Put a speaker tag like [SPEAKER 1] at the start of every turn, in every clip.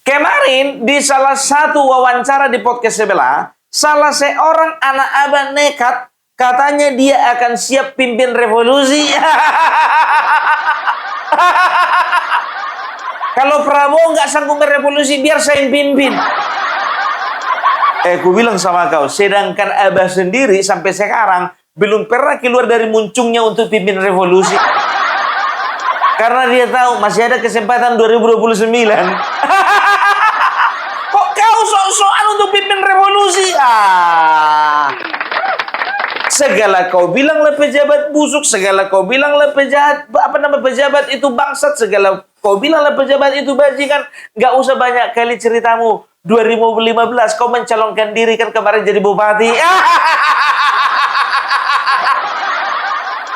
[SPEAKER 1] Kemarin di salah satu wawancara di podcast sebelah, salah seorang anak abang nekat katanya dia akan siap pimpin revolusi. Kalau Prabowo nggak sanggup berevolusi, biar saya yang pimpin. Aku bilang sama kau, sedangkan Abah sendiri sampai sekarang belum pernah keluar dari muncungnya untuk pimpin revolusi. Karena dia tahu masih ada kesempatan 2029. Kok kau sok-sokan untuk pimpin revolusi? Segala kau bilanglah pejabat busuk, segala kau bilanglah pejabat itu bangsat, segala kau bilanglah pejabat itu bajingan. Nggak usah banyak kali ceritamu. 2015 kau mencalonkan diri kan kemarin jadi bupati.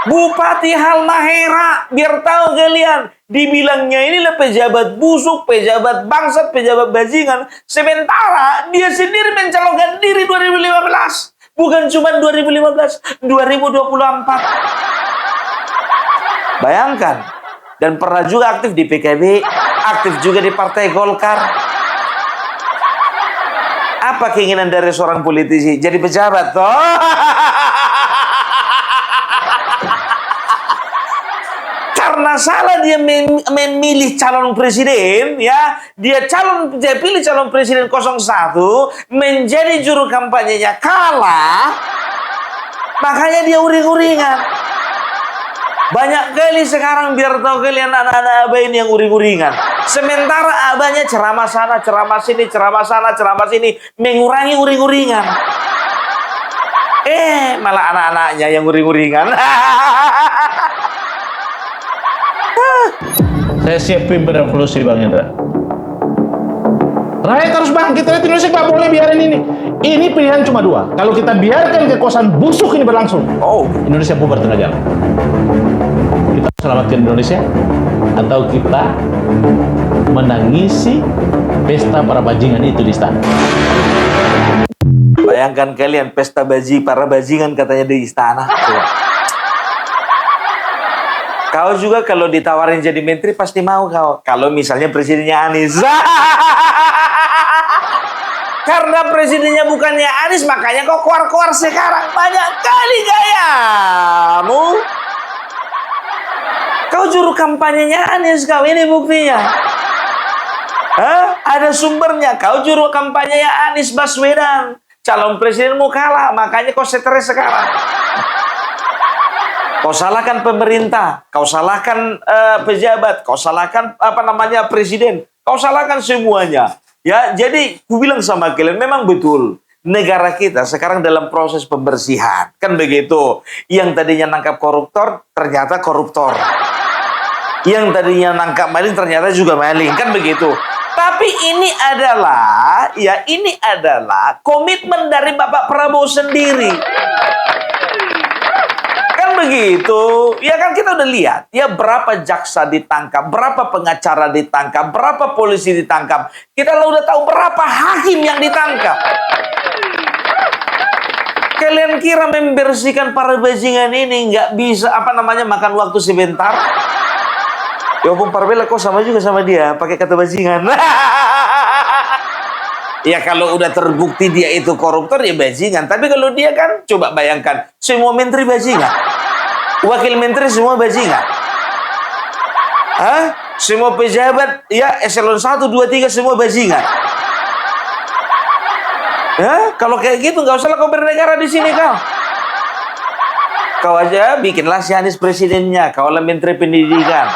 [SPEAKER 1] Bupati Halmahera, biar tahu kalian, dibilangnya inilah pejabat busuk, pejabat bangsat, pejabat bajingan. Sementara dia sendiri mencalonkan diri 2015. Bukan cuma 2015, 2024. Bayangkan. Dan pernah juga aktif di PKB, aktif juga di Partai Golkar. Apa keinginan dari seorang politisi? Jadi pejabat, toh? Karena salah dia memilih calon presiden, ya, dia pilih calon presiden 01, menjadi juru kampanyenya kalah, makanya dia uring-uringan. Banyak kali sekarang biar tahu kalian anak-anak Abah ini yang uring-uringan. Sementara Abahnya ceramah sana, ceramah sini, ceramah sana, ceramah sini, mengurangi uring-uringan. Malah anak-anaknya yang uring-uringan.
[SPEAKER 2] Saya siap pimpin revolusi, Bang Indra. Rakyat harus bangkit, rakyat Indonesia nggak boleh biarin ini. Ini pilihan cuma dua. Kalau kita biarkan kekuasaan busuk ini berlangsung, Indonesia bubar tengah jalan. Kita selamatkan Indonesia, atau kita menangisi pesta para bajingan itu di istana.
[SPEAKER 1] Bayangkan kalian, pesta para bajingan katanya di istana. Kau juga kalau ditawarin jadi menteri pasti mau kau. Kalau misalnya presidennya Anies. Karena presidennya bukannya Anies, makanya kau keluar-keluar sekarang. Banyak kali gayamu. Kau juru kampanyenya Anies, kau ini buktinya. Ada sumbernya. Kau juru kampanyenya Anies Baswedan. Calon presidenmu kalah, makanya kau stres sekarang. Kau salahkan pemerintah, kau salahkan pejabat, kau salahkan presiden, kau salahkan semuanya. Ya, jadi ku bilang sama kalian, memang betul negara kita sekarang dalam proses pembersihan, kan begitu. Yang tadinya nangkap koruptor ternyata koruptor, yang tadinya nangkap maling ternyata juga maling, kan begitu. Tapi ini adalah komitmen dari Bapak Prabowo sendiri. Begitu, ya kan kita udah lihat, ya berapa jaksa ditangkap, berapa pengacara ditangkap, berapa polisi ditangkap. Kita udah tahu berapa hakim yang ditangkap. Kalian kira membersihkan para bajingan ini nggak bisa makan waktu sebentar? Ya Bung Parbela kok sama juga sama dia, pakai kata bajingan. Ya kalau udah terbukti dia itu koruptor ya bajingan. Tapi kalau dia kan, coba bayangkan, semua menteri bajingan. Wakil menteri semua bajingan. Semua pejabat, ya eselon 1, 2, 3 semua bajingan. Kalau kayak gitu nggak usah kau bernegara di sini kau. Kau aja bikinlah si Anies presidennya, kau lah menteri pendidikan.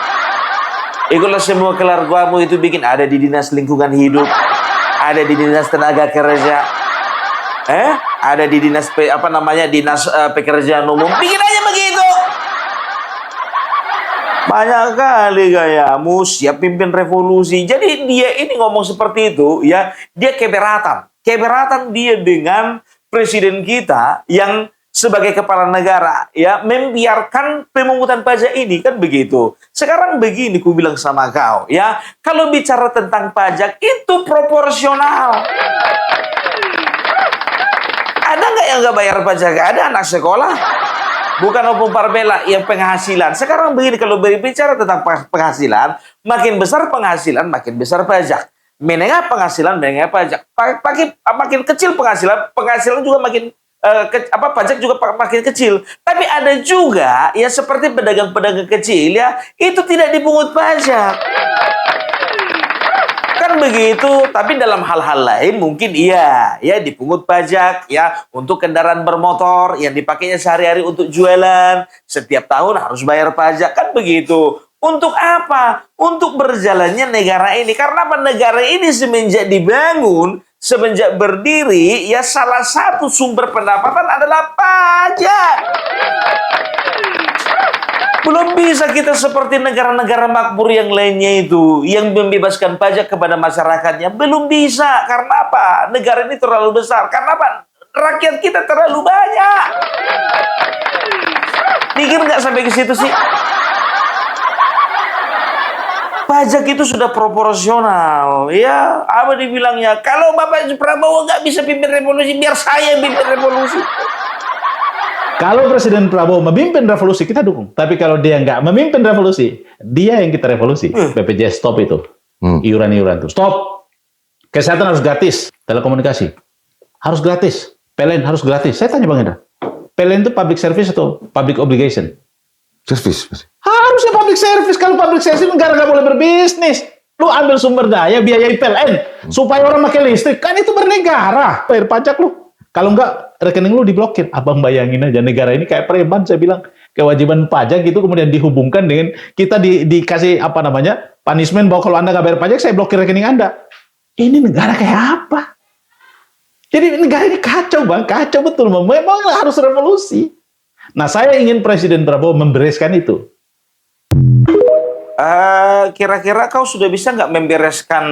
[SPEAKER 1] Ikulah semua keluargamu itu bikin, ada di dinas lingkungan hidup, ada di dinas tenaga kerja, ada di dinas dinas pekerjaan umum, bikin aja begitu. Banyak kali gayamu siap pimpin revolusi. Jadi dia ini ngomong seperti itu, ya, dia keberatan dia dengan presiden kita yang sebagai kepala negara, ya, membiarkan pemungutan pajak ini, kan begitu. Sekarang begini ku bilang sama kau, ya, kalau bicara tentang pajak itu proporsional. Ada nggak yang nggak bayar pajak? Ada anak sekolah. Bukan Opung Parbela yang penghasilan. Sekarang begini, kalau berbicara tentang penghasilan, makin besar penghasilan, makin besar pajak. menengah penghasilan, menengah pajak. Makin kecil penghasilan juga makin pajak juga makin kecil. Tapi ada juga ya seperti pedagang-pedagang kecil ya, itu tidak dipungut pajak. Kan begitu, tapi dalam hal-hal lain mungkin iya, ya dipungut pajak ya untuk kendaraan bermotor yang dipakainya sehari-hari untuk jualan, setiap tahun harus bayar pajak, kan begitu. Untuk apa? Untuk berjalannya negara ini. Karena apa? Negara ini semenjak dibangun, semenjak berdiri, ya salah satu sumber pendapatan adalah pajak. Belum bisa kita seperti negara-negara makmur yang lainnya itu, yang membebaskan pajak kepada masyarakatnya. Belum bisa. Karena apa? Negara ini terlalu besar. Karena apa? Rakyat kita terlalu banyak. Mikir nggak sampai ke situ sih? Pajak itu sudah proporsional, ya. Apa dibilangnya? Kalau Bapak Prabowo nggak bisa pimpin revolusi, biar saya pimpin revolusi.
[SPEAKER 2] Kalau Presiden Prabowo memimpin revolusi, kita dukung. Tapi kalau dia nggak memimpin revolusi, dia yang kita revolusi. BPJS stop itu. Iuran-iuran itu. Stop. Kesehatan harus gratis. Telekomunikasi harus gratis. PLN harus gratis. Saya tanya Bang Hendra. PLN itu public service atau public obligation?
[SPEAKER 3] Service.
[SPEAKER 2] Harusnya public service. Kalau public service, negara nggak boleh berbisnis. Lu ambil sumber daya, biayai PLN. Supaya orang pakai listrik. Kan itu bernegara. Bayar pajak lu. Kalau nggak, rekening lu diblokir. Abang bayangin aja, negara ini kayak preman, saya bilang. Kewajiban pajak itu kemudian dihubungkan dengan kita dikasih punishment bahwa kalau Anda nggak bayar pajak, saya blokir rekening Anda. Ini negara kayak apa? Jadi negara ini kacau, Bang. Kacau betul. Memang harus revolusi. Nah, saya ingin Presiden Prabowo membereskan itu.
[SPEAKER 1] Kira-kira kau sudah bisa nggak membereskan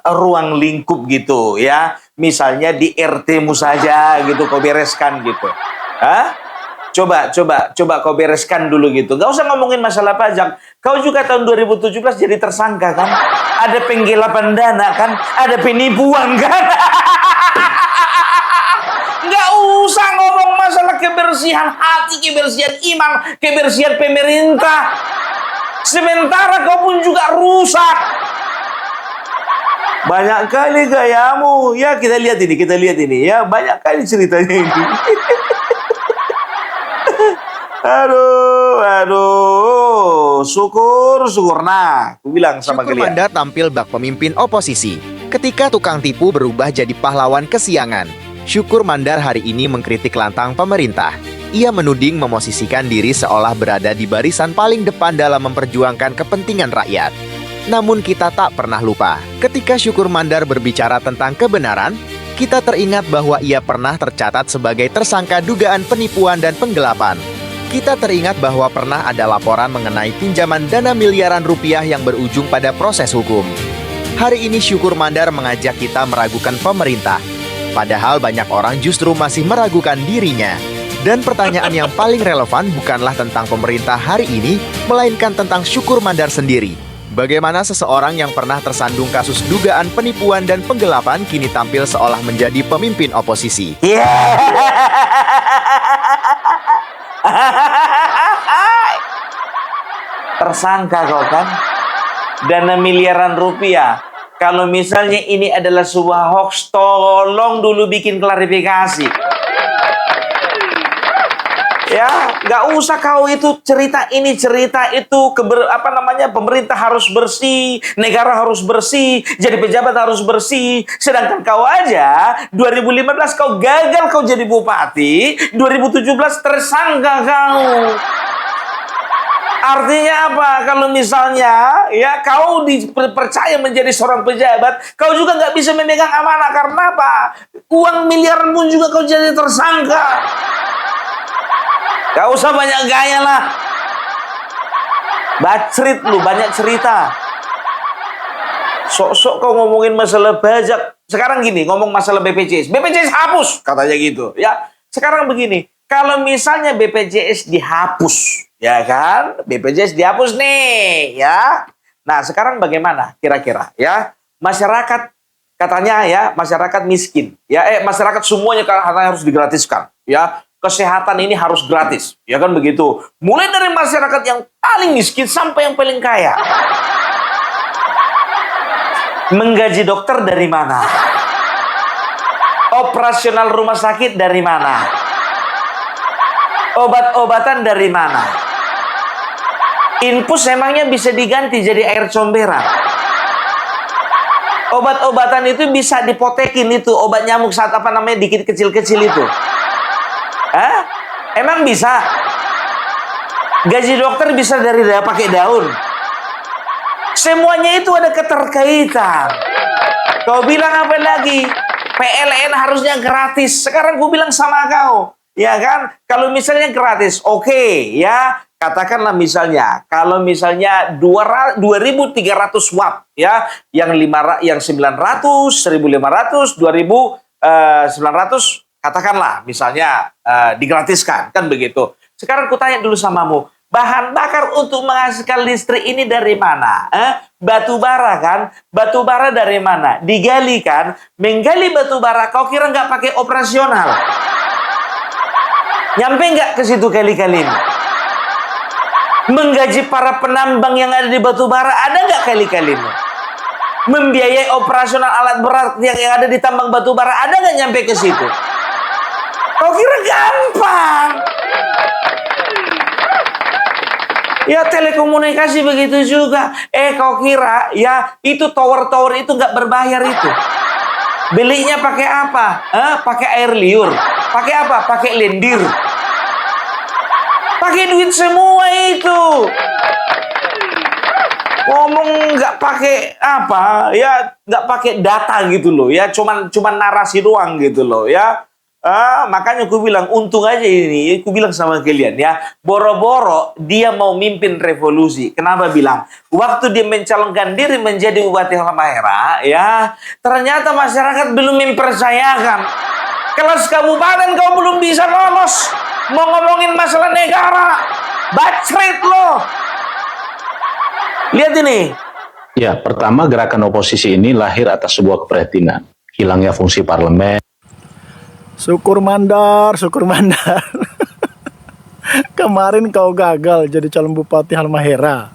[SPEAKER 1] ruang lingkup gitu ya? Misalnya di RT-mu saja gitu, kau bereskan gitu. Hah? Coba kau bereskan dulu gitu. Gak usah ngomongin masalah pajak. Kau juga tahun 2017 jadi tersangka kan? Ada penggelapan dana kan? Ada penipuan kan? Gak usah ngomong masalah kebersihan hati, kebersihan iman, kebersihan pemerintah. Sementara kau pun juga rusak. Banyak kali gayamu. Ya, kita lihat ini. Ya, banyak kali ceritanya ini. Aduh. Syukur. Nah, aku bilang sama
[SPEAKER 4] Syukur
[SPEAKER 1] kalian.
[SPEAKER 4] Mandar tampil bak pemimpin oposisi. Ketika tukang tipu berubah jadi pahlawan kesiangan, Syukur Mandar hari ini mengkritik lantang pemerintah. Ia menuding memosisikan diri seolah berada di barisan paling depan dalam memperjuangkan kepentingan rakyat. Namun kita tak pernah lupa, ketika Syukur Mandar berbicara tentang kebenaran, kita teringat bahwa ia pernah tercatat sebagai tersangka dugaan penipuan dan penggelapan. Kita teringat bahwa pernah ada laporan mengenai pinjaman dana miliaran rupiah yang berujung pada proses hukum. Hari ini Syukur Mandar mengajak kita meragukan pemerintah, padahal banyak orang justru masih meragukan dirinya. Dan pertanyaan yang paling relevan bukanlah tentang pemerintah hari ini, melainkan tentang Syukur Mandar sendiri. Bagaimana seseorang yang pernah tersandung kasus dugaan penipuan dan penggelapan kini tampil seolah menjadi pemimpin oposisi.
[SPEAKER 1] Tersangka kau kan? Dana miliaran rupiah. Kalau misalnya ini adalah sebuah hoax, tolong dulu bikin klarifikasi. Ya, nggak usah kau itu cerita ini cerita itu pemerintah harus bersih, negara harus bersih, jadi pejabat harus bersih. Sedangkan kau aja 2015 kau gagal kau jadi bupati, 2017 tersangka kau. Artinya apa? Kalau misalnya ya kau dipercaya menjadi seorang pejabat, kau juga nggak bisa memegang amanah. Karena apa? Uang miliaran pun juga kau jadi tersangka. Gak usah banyak gaya lah. Bacrit lu, banyak cerita. Sok-sok kau ngomongin masalah pajak. Sekarang gini, ngomong masalah BPJS. BPJS hapus, katanya gitu. Ya, sekarang begini. Kalau misalnya BPJS dihapus, ya kan? BPJS dihapus nih, ya. Nah, sekarang bagaimana kira-kira? Ya, masyarakat katanya ya, masyarakat miskin. Ya, masyarakat semuanya katanya harus digratiskan. Ya. Kesehatan ini harus gratis, ya kan begitu. Mulai dari masyarakat yang paling miskin sampai yang paling kaya. Menggaji dokter dari mana? Operasional rumah sakit dari mana? Obat-obatan dari mana? Infus emangnya bisa diganti jadi air comberan? Obat-obatan itu bisa dipotekin itu, obat nyamuk saat apa namanya dikit kecil-kecil itu. Hah? Emang bisa? Gaji dokter bisa dari pakai daun. Semuanya itu ada keterkaitan. Kau bilang apa lagi? PLN harusnya gratis. Sekarang gue bilang sama kau, ya kan? Kalau misalnya gratis, oke, ya. Katakanlah misalnya, kalau misalnya 2.300 watt, ya, yang 900, 1.500, 2.900, katakanlah misalnya digratiskan, kan begitu. Sekarang ku tanya dulu samamu, bahan bakar untuk menghasilkan listrik ini dari mana? Batu bara kan? Batu bara dari mana? Digali kan? Menggali batu bara, kau kira nggak pakai operasional? Nyampe nggak ke situ kali-kali ini? Menggaji para penambang yang ada di batu bara, ada nggak kali-kali ini? Membiayai operasional alat berat yang ada di tambang batu bara, ada nggak nyampe ke situ? Kau kira gampang? Ya telekomunikasi begitu juga. Kau kira ya itu tower-tower itu nggak berbayar itu? Belinya pakai apa? Pakai air liur. Pakai apa? Pakai lendir. Pakai duit semua itu. Ngomong nggak pakai apa? Ya nggak pakai data gitu loh. Ya cuman narasi doang gitu loh. Ya. Makanya aku bilang untung aja ini, aku bilang sama kalian ya, boro-boro dia mau mimpin revolusi. Kenapa bilang? Waktu dia mencalonkan diri menjadi Bupati Halmahera, ya ternyata masyarakat belum mempercayakan. Kelas kabupaten kau belum bisa lolos, mau ngomongin masalah negara, bacret lo. Lihat ini.
[SPEAKER 2] Ya, pertama gerakan oposisi ini lahir atas sebuah keprihatinan, hilangnya fungsi parlemen.
[SPEAKER 3] Syukur Mandar, syukur Mandar. Kemarin kau gagal jadi calon Bupati Halmahera.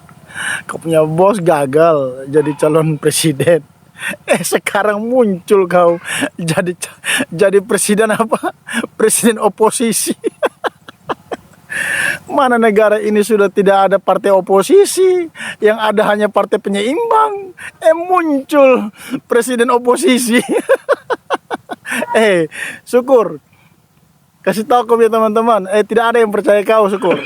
[SPEAKER 3] Kau punya bos gagal jadi calon presiden. Sekarang muncul kau jadi presiden apa? Presiden oposisi. Mana negara ini sudah tidak ada partai oposisi, yang ada hanya partai penyeimbang. Muncul presiden oposisi. Syukur. Kasih tahu kau ya teman-teman, tidak ada yang percaya kau, Syukur.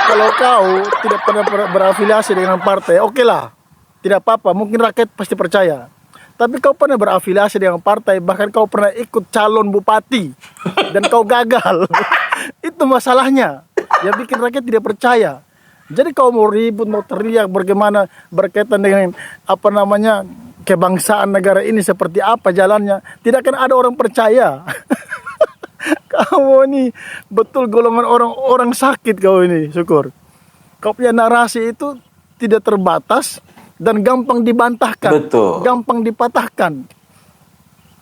[SPEAKER 3] Kalau kau tidak pernah berafiliasi dengan partai, oke lah. Tidak apa-apa, mungkin rakyat pasti percaya. Tapi kau pernah berafiliasi dengan partai, bahkan kau pernah ikut calon bupati dan kau gagal. Itu masalahnya. Yang bikin rakyat tidak percaya. Jadi kau mau ribut, mau teriak bagaimana berkaitan dengan apa namanya kebangsaan negara ini seperti apa jalannya, tidak akan ada orang percaya. Kamu ini betul golongan orang sakit kau ini, Syukur. Kau punya narasi itu tidak terbatas dan gampang dibantahkan,
[SPEAKER 1] Betul.
[SPEAKER 3] gampang dipatahkan.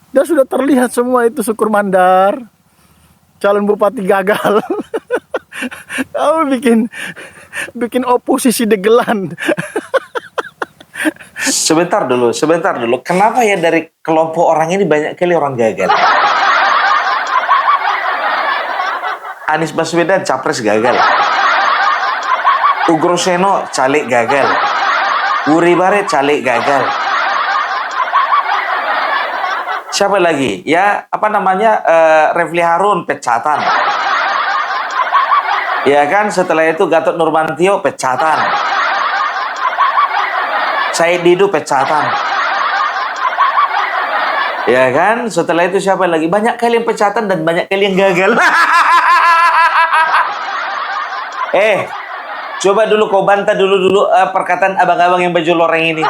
[SPEAKER 3] Dan sudah terlihat semua itu, Syukur Mandar. Calon bupati gagal. Kamu bikin oposisi degelan.
[SPEAKER 1] Sebentar dulu. Kenapa ya dari kelompok orang ini banyak kali orang gagal? Anies Baswedan capres gagal. Ugro Seno caleg gagal. Uri Baret caleg gagal. Siapa lagi? Ya, apa namanya? Refli Harun pecatan. Ya kan, setelah itu Gatot Nurmantio pecatan. Said Didu pecatan. Ya kan, setelah itu siapa lagi? Banyak kali yang pecatan dan banyak kali yang gagal. Coba dulu kau bantah dulu perkataan abang-abang yang baju loreng ini.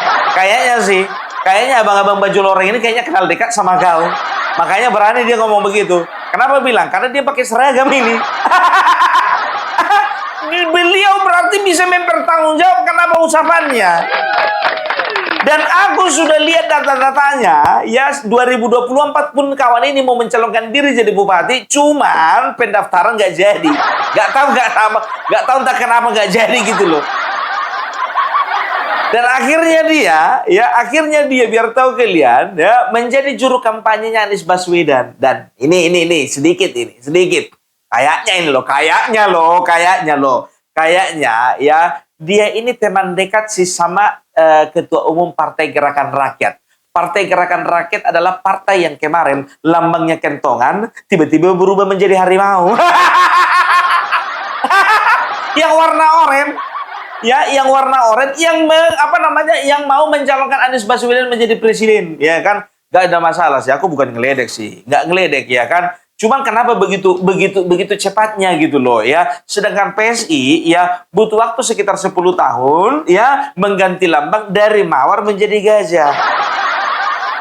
[SPEAKER 1] Kayaknya abang-abang baju loreng ini kayaknya kenal dekat sama kau. Makanya berani dia ngomong begitu. Kenapa bilang? Karena dia pakai seragam ini. Beliau berarti bisa mempertanggungjawabkan apa ucapannya. Dan aku sudah lihat data-datanya, ya 2024 pun kawan ini mau mencalonkan diri jadi bupati, cuman pendaftaran nggak jadi. Nggak tahu entah kenapa nggak jadi gitu loh. Dan akhirnya dia biar tahu kalian ya menjadi juru kampanyenya Anies Baswedan. Dan ini sedikit. Kayaknya ya dia ini teman dekat sih sama Ketua Umum Partai Gerakan Rakyat. Partai Gerakan Rakyat adalah partai yang kemarin lambangnya kentongan, tiba-tiba berubah menjadi harimau. Yang warna oranye. Ya, yang warna oranye, yang mau mencalonkan Anies Baswedan menjadi presiden, ya kan? Gak ada masalah sih, aku bukan ngeledek sih, nggak ngeledek ya kan? Cuman kenapa begitu cepatnya gitu loh ya? Sedangkan PSI ya butuh waktu sekitar 10 tahun ya mengganti lambang dari mawar menjadi gajah.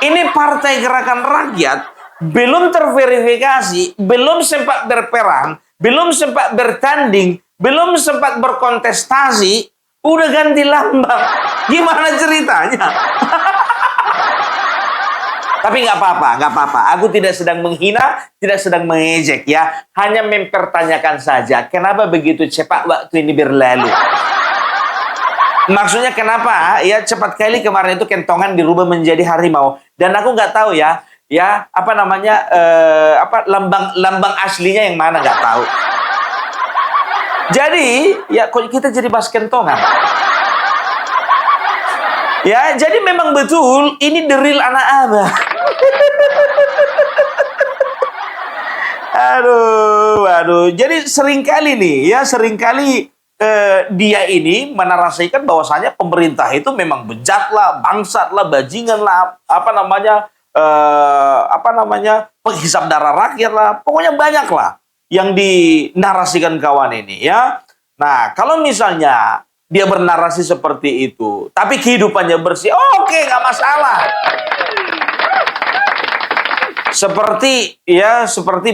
[SPEAKER 1] Ini Partai Gerakan Rakyat belum terverifikasi, belum sempat berperang, belum sempat bertanding, belum sempat berkontestasi, udah ganti lambang. Gimana ceritanya? Tapi nggak apa-apa. Aku tidak sedang menghina, tidak sedang mengejek ya. Hanya mempertanyakan saja, kenapa begitu cepat waktu ini berlalu? Maksudnya kenapa ya cepat kali kemarin itu kentongan dirubah menjadi harimau. Dan aku nggak tahu ya lambang aslinya yang mana nggak tahu. Jadi, ya kok kita jadi bahas kentongan? Ya, jadi memang betul ini the real anak abah. Aduh. Jadi seringkali dia ini menarasikan bahwasanya pemerintah itu memang bejat lah, bangsat lah, bajingan lah, penghisap darah rakyat lah, pokoknya banyak lah yang dinarasikan kawan ini ya. Nah, kalau misalnya dia bernarasi seperti itu, tapi kehidupannya bersih, oke, nggak masalah. Seperti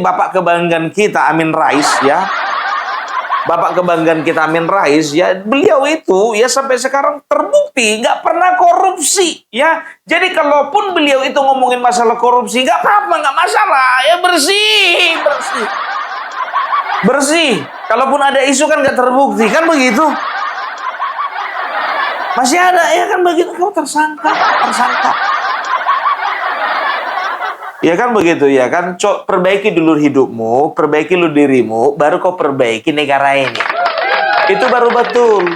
[SPEAKER 1] bapak kebanggaan kita Amin Rais ya. Bapak kebanggaan kita Amin Rais ya, beliau itu ya sampai sekarang terbukti nggak pernah korupsi ya. Jadi kalaupun beliau itu ngomongin masalah korupsi nggak apa-apa, nggak masalah ya, bersih. Kalaupun ada isu kan nggak terbukti kan begitu. Masih ada ya kan begitu, kau tersangka. Ya kan begitu ya kan. Perbaiki dulu hidupmu, perbaiki dulu dirimu, baru kau perbaiki negara ini. Itu baru betul.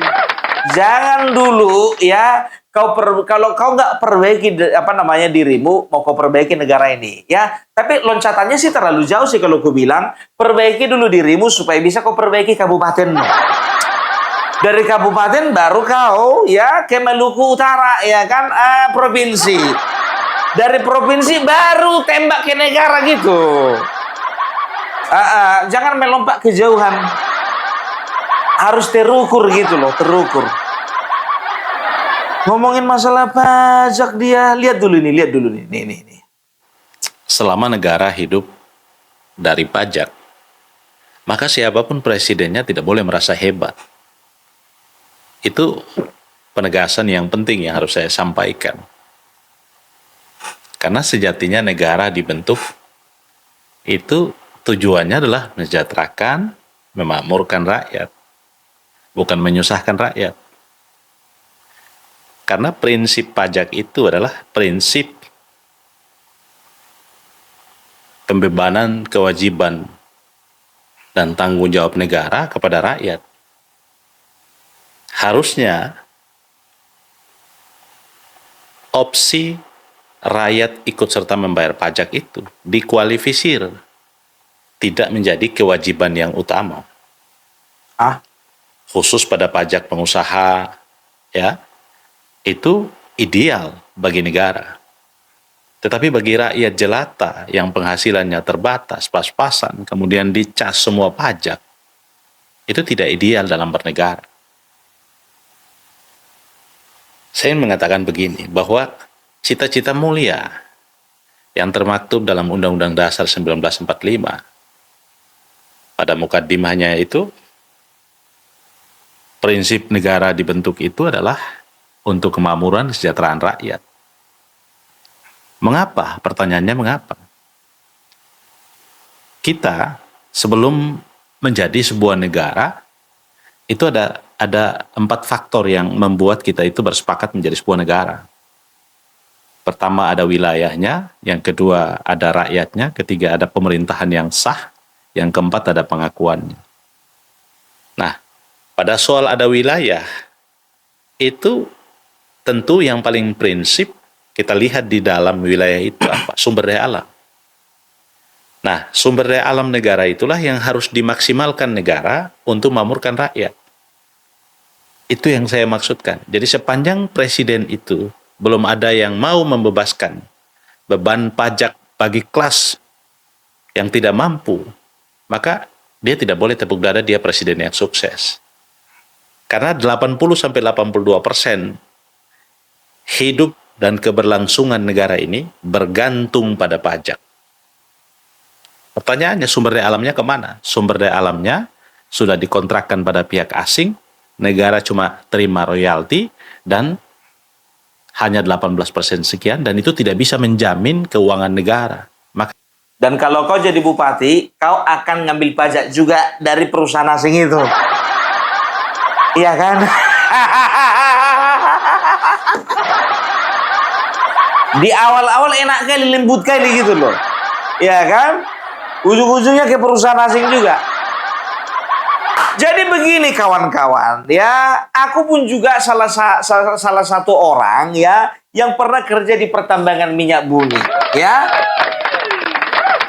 [SPEAKER 1] Jangan dulu ya kalau kau nggak perbaiki dirimu, mau kau perbaiki negara ini ya. Tapi loncatannya sih terlalu jauh sih kalau aku bilang perbaiki dulu dirimu supaya bisa kau perbaiki kabupatenmu. Dari kabupaten baru kau ya ke Maluku Utara ya kan, provinsi. Dari provinsi baru tembak ke negara gitu. Jangan melompat kejauhan. Harus terukur gitu loh, terukur. Ngomongin masalah pajak dia, lihat dulu nih. Nih.
[SPEAKER 5] Selama negara hidup dari pajak, maka siapapun presidennya tidak boleh merasa hebat. Itu penegasan yang penting yang harus saya sampaikan. Karena sejatinya negara dibentuk itu tujuannya adalah mensejahterakan, memakmurkan rakyat, bukan menyusahkan rakyat. Karena prinsip pajak itu adalah prinsip pembebanan kewajiban dan tanggung jawab negara kepada rakyat. Harusnya opsi rakyat ikut serta membayar pajak itu dikualifisir, tidak menjadi kewajiban yang utama. Khusus pada pajak pengusaha, ya, itu ideal bagi negara. Tetapi bagi rakyat jelata yang penghasilannya terbatas, pas-pasan, kemudian dicas semua pajak, itu tidak ideal dalam bernegara. Saya ingin mengatakan begini, bahwa cita-cita mulia yang termaktub dalam Undang-Undang Dasar 1945 pada mukaddimahnya itu, prinsip negara dibentuk itu adalah untuk kemakmuran kesejahteraan rakyat. Mengapa? Pertanyaannya mengapa? Kita sebelum menjadi sebuah negara itu ada ada 4 faktor yang membuat kita itu bersepakat menjadi sebuah negara. Pertama ada wilayahnya, yang kedua ada rakyatnya, ketiga ada pemerintahan yang sah, yang keempat ada pengakuannya. Nah, pada soal ada wilayah, itu tentu yang paling prinsip kita lihat di dalam wilayah itu apa? Sumber daya alam. Nah, sumber daya alam negara itulah yang harus dimaksimalkan negara untuk memakmurkan rakyat. Itu yang saya maksudkan. Jadi sepanjang presiden itu belum ada yang mau membebaskan beban pajak bagi kelas yang tidak mampu, maka dia tidak boleh tepuk dada dia presiden yang sukses. Karena 80-82% hidup dan keberlangsungan negara ini bergantung pada pajak. Pertanyaannya, sumber daya alamnya kemana? Sumber daya alamnya sudah dikontrakkan pada pihak asing, negara cuma terima royalti, dan hanya 18% sekian, dan itu tidak bisa menjamin keuangan negara. Maka
[SPEAKER 1] Dan kalau kau jadi bupati, kau akan ngambil pajak juga dari perusahaan asing itu. Iya kan? Di awal-awal enak kali, lembut kali gitu loh. Iya kan? Ujung-ujungnya ke perusahaan asing juga. Jadi begini kawan-kawan, ya, aku pun juga salah satu orang ya yang pernah kerja di pertambangan minyak bumi, ya.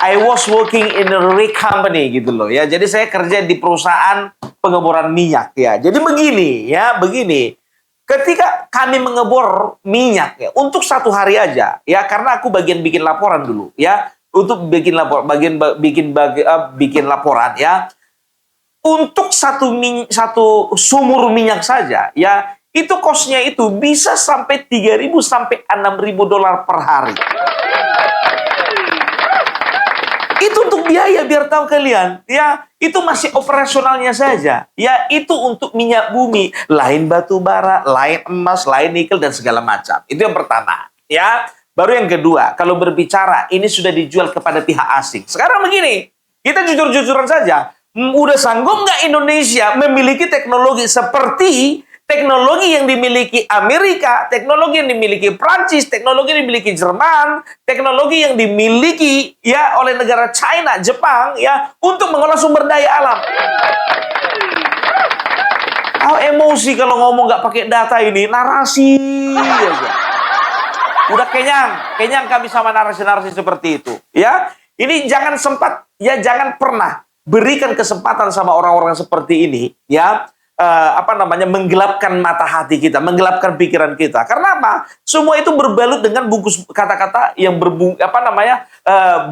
[SPEAKER 1] I was working in a rig company gitu loh, ya. Jadi saya kerja di perusahaan pengeboran minyak, ya. Jadi begini, ya, begini. Ketika kami mengebor minyak ya, untuk 1 hari aja, ya, karena aku bagian bikin laporan dulu, ya, untuk bikin laporan, ya. Untuk satu sumur minyak saja, ya, itu kosnya itu bisa sampai 3.000 sampai 6.000 dolar per hari. Itu untuk biaya, biar tahu kalian, ya, itu masih operasionalnya saja, ya, itu untuk minyak bumi, lain batu bara, lain emas, lain nikel dan segala macam. Itu yang pertama, ya. Baru yang kedua, kalau berbicara ini sudah dijual kepada pihak asing. Sekarang begini, kita jujur-jujuran saja. Udah sanggup nggak Indonesia memiliki teknologi seperti teknologi yang dimiliki Amerika, teknologi yang dimiliki Prancis, teknologi yang dimiliki Jerman, teknologi yang dimiliki ya oleh negara China, Jepang ya untuk mengolah sumber daya alam. Emosi kalau ngomong nggak pakai data ini, narasi aja. Udah kenyang kami sama narasi-narasi seperti itu. Ya, ini jangan jangan pernah berikan kesempatan sama orang-orang seperti ini, ya, menggelapkan mata hati kita, menggelapkan pikiran kita. Karena apa? Semua itu berbalut dengan bungkus kata-kata yang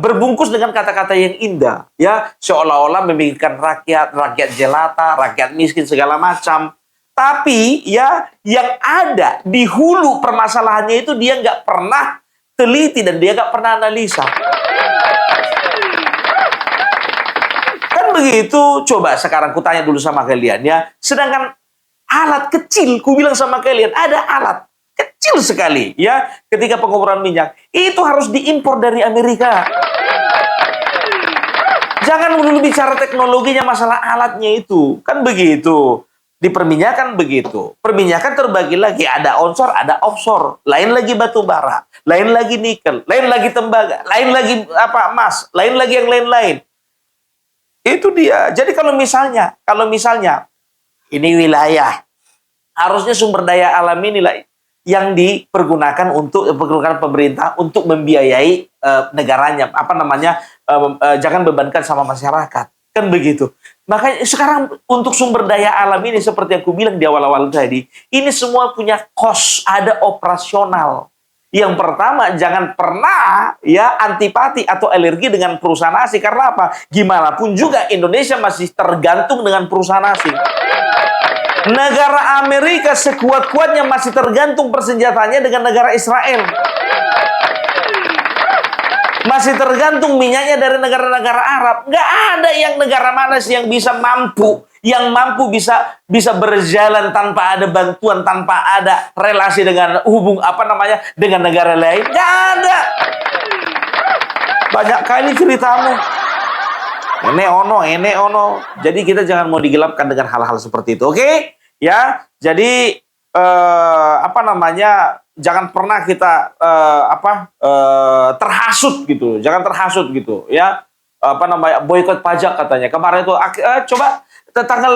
[SPEAKER 1] berbungkus dengan kata-kata yang indah, ya, seolah-olah memikirkan rakyat jelata, rakyat miskin segala macam. Tapi ya, yang ada di hulu permasalahannya itu dia nggak pernah teliti dan dia nggak pernah analisa. Begitu, coba sekarang kutanya dulu sama kalian ya. Sedangkan alat kecil, ku bilang sama kalian, ada alat kecil sekali ya ketika pengeboran minyak. Itu harus diimpor dari Amerika. Jangan dulu bicara teknologinya, masalah alatnya itu. Kan begitu. Di perminyakan begitu. Perminyakan terbagi lagi, ada onshore, ada offshore. Lain lagi batu bara, lain lagi nikel, lain lagi tembaga, lain lagi emas, lain lagi yang lain-lain. Itu dia. Jadi kalau misalnya ini wilayah, harusnya sumber daya alam inilah yang dipergunakan pemerintah untuk membiayai negaranya, jangan bebankan sama masyarakat. Kan begitu. Makanya sekarang untuk sumber daya alam ini seperti yang aku bilang di awal-awal tadi, ini semua punya cost, ada operasional. Yang pertama, jangan pernah ya antipati atau alergi dengan perusahaan asing. Karena apa? Gimana pun juga Indonesia masih tergantung dengan perusahaan asing. Negara Amerika sekuat-kuatnya masih tergantung persenjataannya dengan negara Israel. Masih tergantung minyaknya dari negara-negara Arab. Nggak ada yang negara mana sih yang bisa mampu bisa berjalan tanpa ada bantuan, tanpa ada relasi dengan dengan negara lain. Nggak ada. Banyak kali ceritamu. Ene ono. Jadi kita jangan mau digelapkan dengan hal-hal seperti itu, oke? Ya, jadi jangan pernah kita terhasut gitu, jangan terhasut gitu, ya. Boikot pajak katanya. Kemarin itu coba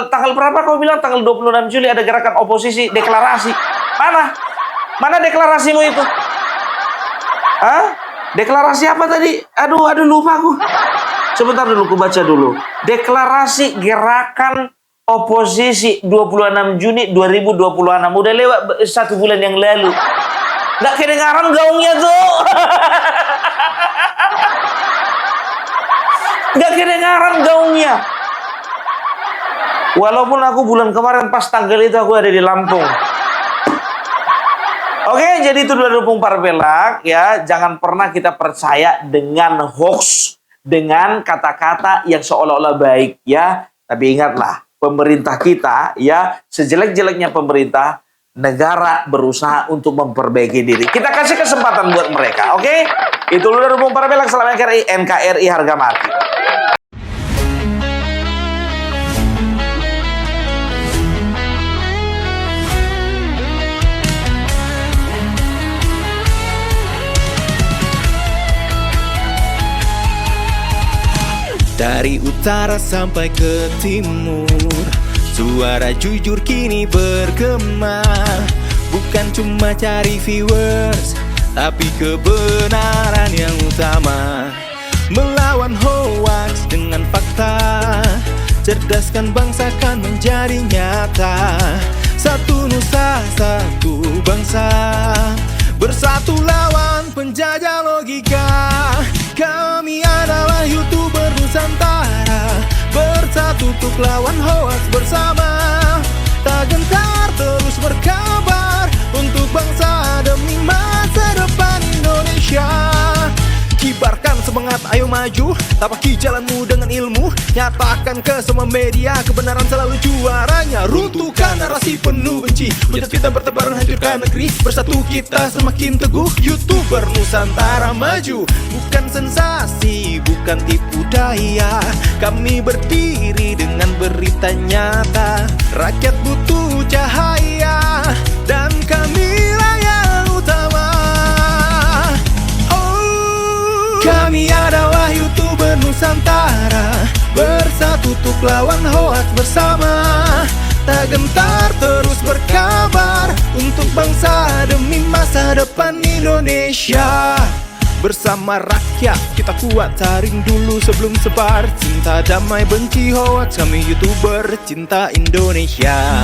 [SPEAKER 1] tanggal berapa kau bilang? Tanggal 26 Juli ada gerakan oposisi deklarasi. Mana deklarasimu itu? Deklarasi apa tadi? Aduh lupa aku. Sebentar dulu, aku baca dulu. Deklarasi gerakan oposisi 26 Juni 2026. Udah lewat 1 bulan yang lalu. Nggak kedengaran gaungnya tuh. Nggak kedengaran gaungnya. Walaupun aku bulan kemarin pas tanggal itu aku ada di Lampung. Oke, jadi itu dua dukung Parpelak ya. Jangan pernah kita percaya dengan hoax, dengan kata-kata yang seolah-olah baik ya. Tapi ingatlah, pemerintah kita ya, sejelek-jeleknya pemerintah, negara berusaha untuk memperbaiki diri. Kita kasih kesempatan buat mereka, oke? Itu dua dukung Parpelak. Salam NKRI harga mati.
[SPEAKER 6] Dari utara sampai ke timur, suara jujur kini bergema. Bukan cuma cari viewers, tapi kebenaran yang utama. Melawan hoax dengan fakta, cerdaskan bangsa kan menjadi nyata. Satu nusa, satu bangsa, bersatu lawan penjajah logika. Kami adalah YouTuber Nusantara, bersatu untuk lawan hoax bersama. Tak gentar terus berkabar untuk bangsa demi masa depan Indonesia. Kibarkan semangat, ayo maju, tapaki jalanmu dengan ilmu. Nyatakan ke semua media, kebenaran selalu juaranya. Runtuhkan narasi penuh benci, hujat fitnah bertebaran hancurkan negeri. Bersatu kita semakin teguh, YouTuber Nusantara maju. Bukan sensasi, bukan tipu daya, kami berdiri dengan berita nyata. Rakyat butuh cahaya, dan kamilah yang utama. Kami adalah YouTuber Nusantara, bersatu untuk lawan hoax bersama. Tak gentar terus berkabar untuk bangsa demi masa depan Indonesia. Bersama rakyat kita kuat, saring dulu sebelum sebar. Cinta damai benci hoax, kami YouTuber cinta Indonesia.